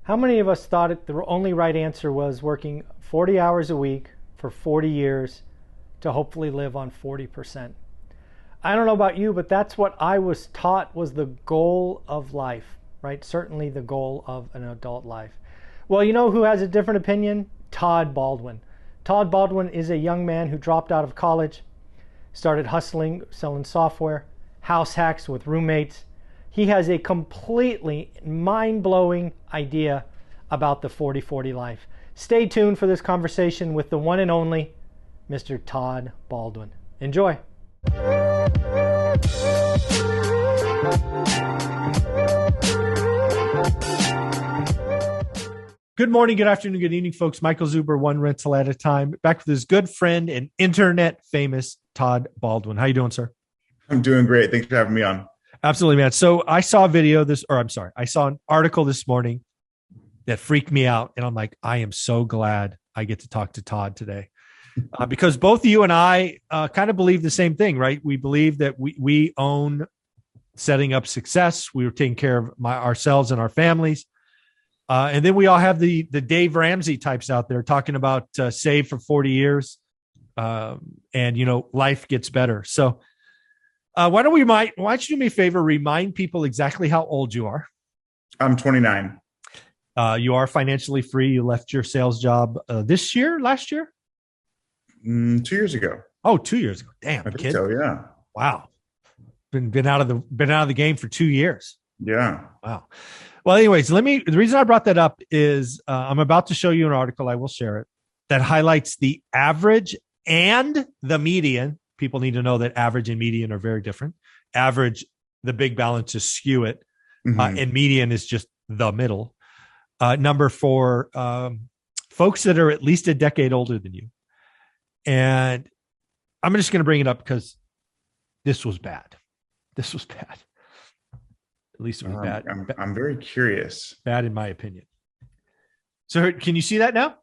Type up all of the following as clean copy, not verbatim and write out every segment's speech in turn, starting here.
How many of us thought the only right answer was working 40 hours a week for 40 years to hopefully live on 40%? I don't know about you, but that's what I was taught was the goal of life, right? Certainly the goal of an adult life. Well, you know who has a different opinion? Todd Baldwin. Todd Baldwin is a young man who dropped out of college, started hustling, selling software, house hacks with roommates. He has a completely mind-blowing idea about the 40-40 life. Stay tuned for this conversation with the one and only Mr. Todd Baldwin. Enjoy. Good morning, good afternoon, good evening, folks. Michael Zuber, one rental at a time, back with his good friend and internet famous Todd Baldwin. How you doing, sir? I'm doing great. Thanks for having me on. Absolutely, man. So I saw a video I saw an article this morning that freaked me out. And I'm like, I am so glad I get to talk to Todd today. Because both you and I kind of believe the same thing, right? We believe that we own setting up success. We were taking care of ourselves and our families. And then we all have the Dave Ramsey types out there talking about save for 40 years. And, life gets better. So why don't you do me a favor, remind people exactly how old you are. I'm 29. You are financially free. You left your sales job last year? 2 years ago. Oh, 2 years ago. Damn, I think kid. so, yeah. Wow. Been out of the game for 2 years. Yeah. Wow. Well, anyways, the reason I brought that up is I'm about to show you an article. I will share it that highlights the average and the median. People need to know that average and median are very different. Average, the big balances skew it, and median is just the middle number for folks that are at least a decade older than you. And I'm just going to bring it up because this was bad. This was bad. At least it was bad. I'm very curious. Bad in my opinion. So can you see that now?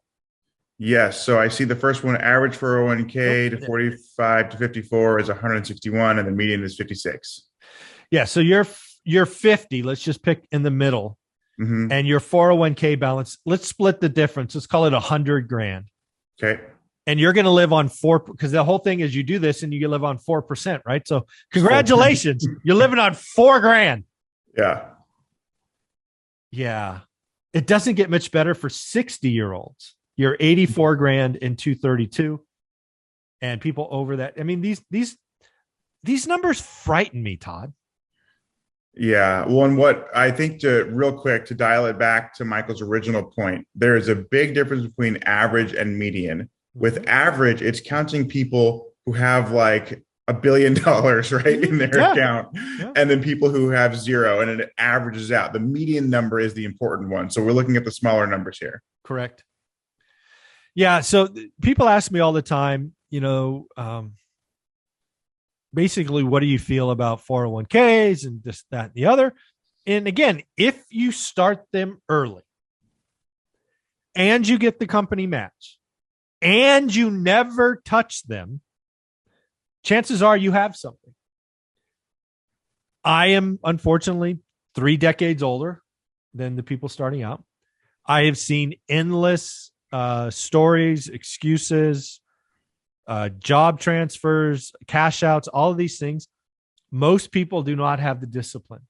Yes. So I see the first one, average 401k to 45 to 54 is 161 and the median is 56. Yeah. So you're 50. Let's just pick in the middle. And your 401k balance, let's split the difference. Let's call it $100,000. Okay. And you're going to live on 4%, because the whole thing is you do this and you live on 4%, right? So congratulations. You're living on $4,000. Yeah. Yeah. It doesn't get much better for 60-year-olds. You're 84,000 and 232. And people over that. I mean, these numbers frighten me, Todd. Yeah. Well, and what I think real quick to dial it back to Michael's original point, there is a big difference between average and median. With average, it's counting people who have like $1 billion, right, in their account, and then people who have zero, and it averages out. The median number is the important one. So we're looking at the smaller numbers here. Correct. Yeah. So people ask me all the time, basically, what do you feel about 401ks and this, that, and the other? And again, if you start them early and you get the company match and you never touch them, chances are you have something. I am, unfortunately, 3 decades older than the people starting out. I have seen endless stories, excuses, job transfers, cash outs, all of these things. Most people do not have the discipline.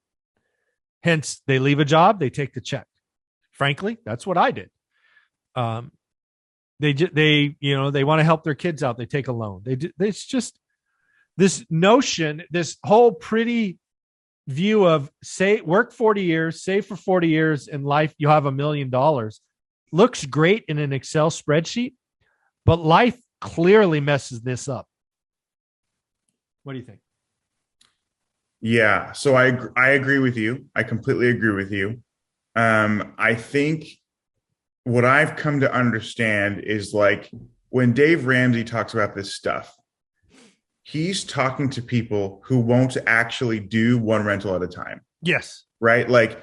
Hence, they leave a job, they take the check. Frankly, that's what I did. They want to help their kids out. They take a loan. It's just this notion, this whole pretty view of work 40 years, save for 40 years in life, you have $1 million. Looks great in an Excel spreadsheet, but life clearly messes this up. What do you think? Yeah. So I agree with you. I completely agree with you. I think what I've come to understand is like when Dave Ramsey talks about this stuff, he's talking to people who won't actually do one rental at a time. Yes. Right. Like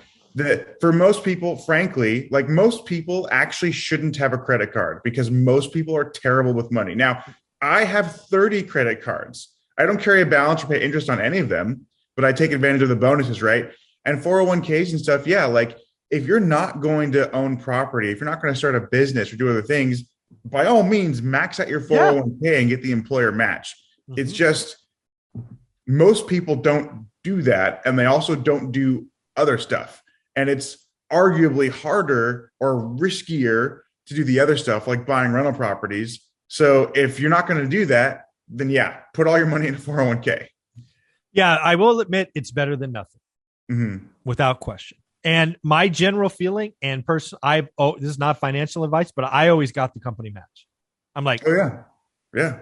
for most people, frankly, like most people actually shouldn't have a credit card because most people are terrible with money. Now, I have 30 credit cards. I don't carry a balance or pay interest on any of them, but I take advantage of the bonuses, right? And 401ks and stuff. Yeah. Like if you're not going to own property, if you're not going to start a business or do other things, by all means, max out your Yeah. 401k and get the employer match. It's Mhm. just most people don't do that. And they also don't do other stuff. And it's arguably harder or riskier to do the other stuff like buying rental properties. So if you're not going to do that, then yeah, put all your money in a 401k. Yeah, I will admit it's better than nothing, without question. And my general feeling and person, this is not financial advice, but I always got the company match. I'm like, oh yeah, yeah.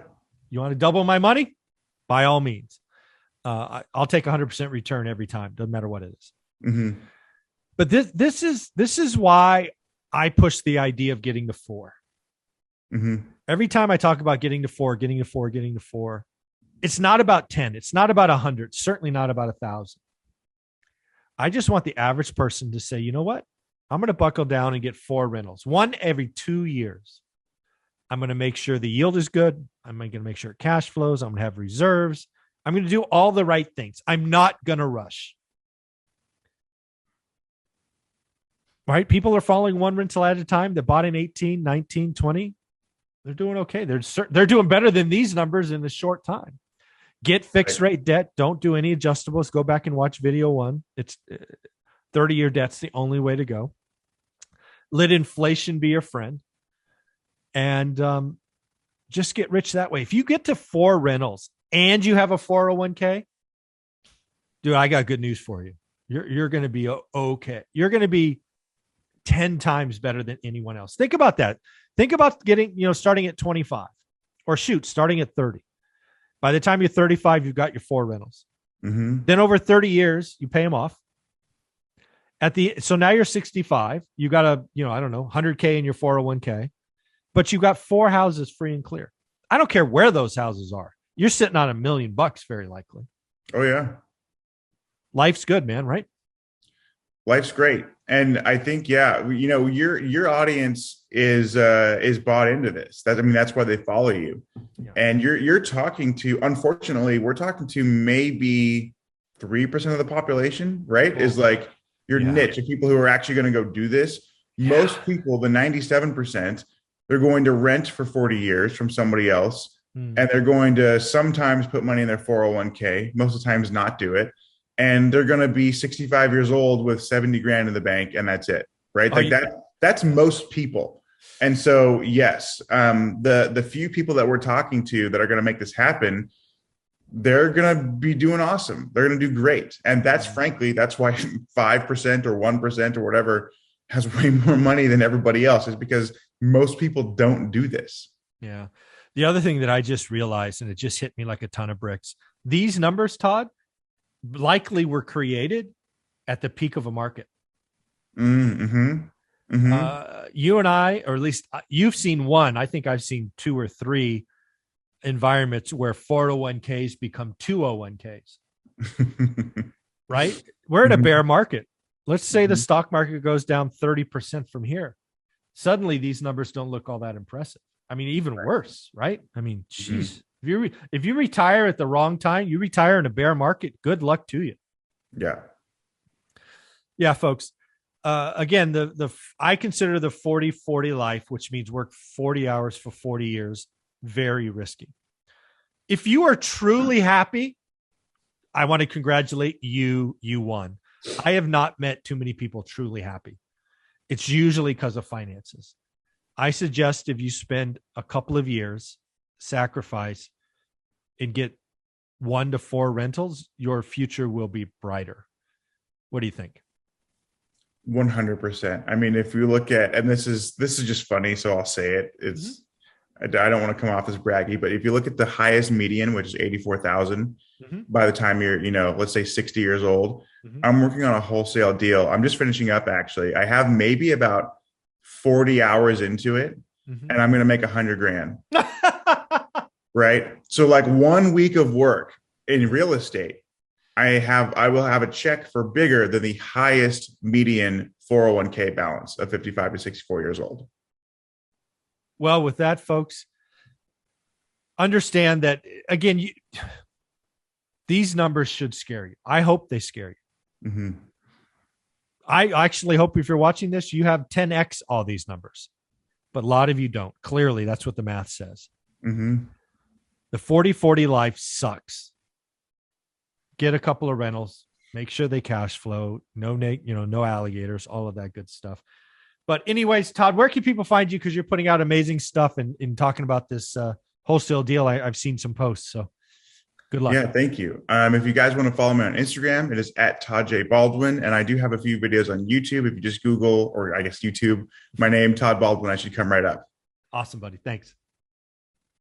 You want to double my money? By all means. I'll take 100% return every time. Doesn't matter what it is. But this is why I push the idea of getting to 4. Every time I talk about getting to 4, it's not about 10. It's not about 100. Certainly not about 1,000. I just want the average person to say, you know what? I'm going to buckle down and get 4 rentals, 1 every 2 years. I'm going to make sure the yield is good. I'm going to make sure it cash flows. I'm going to have reserves. I'm going to do all the right things. I'm not going to rush. Right? People are following 1 rental at a time that bought in 18, 19, 20. They're doing okay. They're doing better than these numbers in a short time. Get fixed rate debt. Don't do any adjustables. Go back and watch video 1. It's 30-year debt's the only way to go. Let inflation be your friend. And just get rich that way. If you get to 4 rentals and you have a 401k, dude, I got good news for you. You're going to be okay. You're going to be 10 times better than anyone else. Think about that. Think about starting at 25 or starting at 30. By the time you're 35, you've got your 4 rentals. Then over 30 years, you pay them off. So now you're 65. You got I don't know, 100K in your 401k, but you got 4 houses free and clear. I don't care where those houses are. You're sitting on $1 million very likely. Oh yeah. Life's good, man. Right? Life's great. And I think, yeah, your audience is bought into this. That's why they follow you. Yeah. And you're talking to, unfortunately, we're talking to maybe 3% of the population, right? Is like your niche of people who are actually going to go do this. Most people, the 97%, they're going to rent for 40 years from somebody else. And they're going to sometimes put money in their 401k, most of the times not do it. And they're going to be 65 years old with 70 grand in the bank. And that's it. Right. That's most people. And so, yes, the few people that we're talking to that are going to make this happen, they're going to be doing awesome. They're going to do great. And that's frankly, that's why 5% or 1% or whatever has way more money than everybody else, is because most people don't do this. Yeah. The other thing that I just realized, and it just hit me like a ton of bricks, these numbers, Todd, likely were created at the peak of a market. You and I, or at least you've seen one, I think I've seen 2 or 3 environments where 401ks become 201ks. Right? We're in a bear market. Let's say the stock market goes down 30% from here. Suddenly these numbers don't look all that impressive. I mean, even worse, right? I mean, geez, if you retire at the wrong time, you retire in a bear market, good luck to you. Yeah, folks. Again, I consider the 40-40 life, which means work 40 hours for 40 years, very risky. If you are truly happy, I want to congratulate you. You won. I have not met too many people truly happy. It's usually because of finances. I suggest if you spend a couple of years, sacrifice, and get 1 to 4 rentals, your future will be brighter. What do you think? 100%. I mean, if you look at, and this is just funny, so I'll say it. It's I don't want to come off as braggy, but if you look at the highest median, which is 84,000, by the time you're, let's say 60 years old, I'm working on a wholesale deal. I'm just finishing up, actually. I have maybe about 40 hours into it, and I'm going to make 100 grand. Right. So like 1 week of work in real estate, I will have a check for bigger than the highest median 401k balance of 55 to 64 years old. Well, with that, folks, understand that, again, these numbers should scare you. I hope they scare you. I actually hope if you're watching this, you have 10x all these numbers, but a lot of you don't. Clearly, that's what the math says. Mm-hmm. The 40-40 life sucks. Get a couple of rentals, make sure they cash flow, no alligators, all of that good stuff. But anyways, Todd, where can people find you? Because you're putting out amazing stuff and in talking about this wholesale deal. I've seen some posts, so good luck. Yeah, thank you. If you guys want to follow me on Instagram, it is at Todd J. Baldwin. And I do have a few videos on YouTube. If you just Google, or I guess YouTube, my name, Todd Baldwin, I should come right up. Awesome, buddy. Thanks.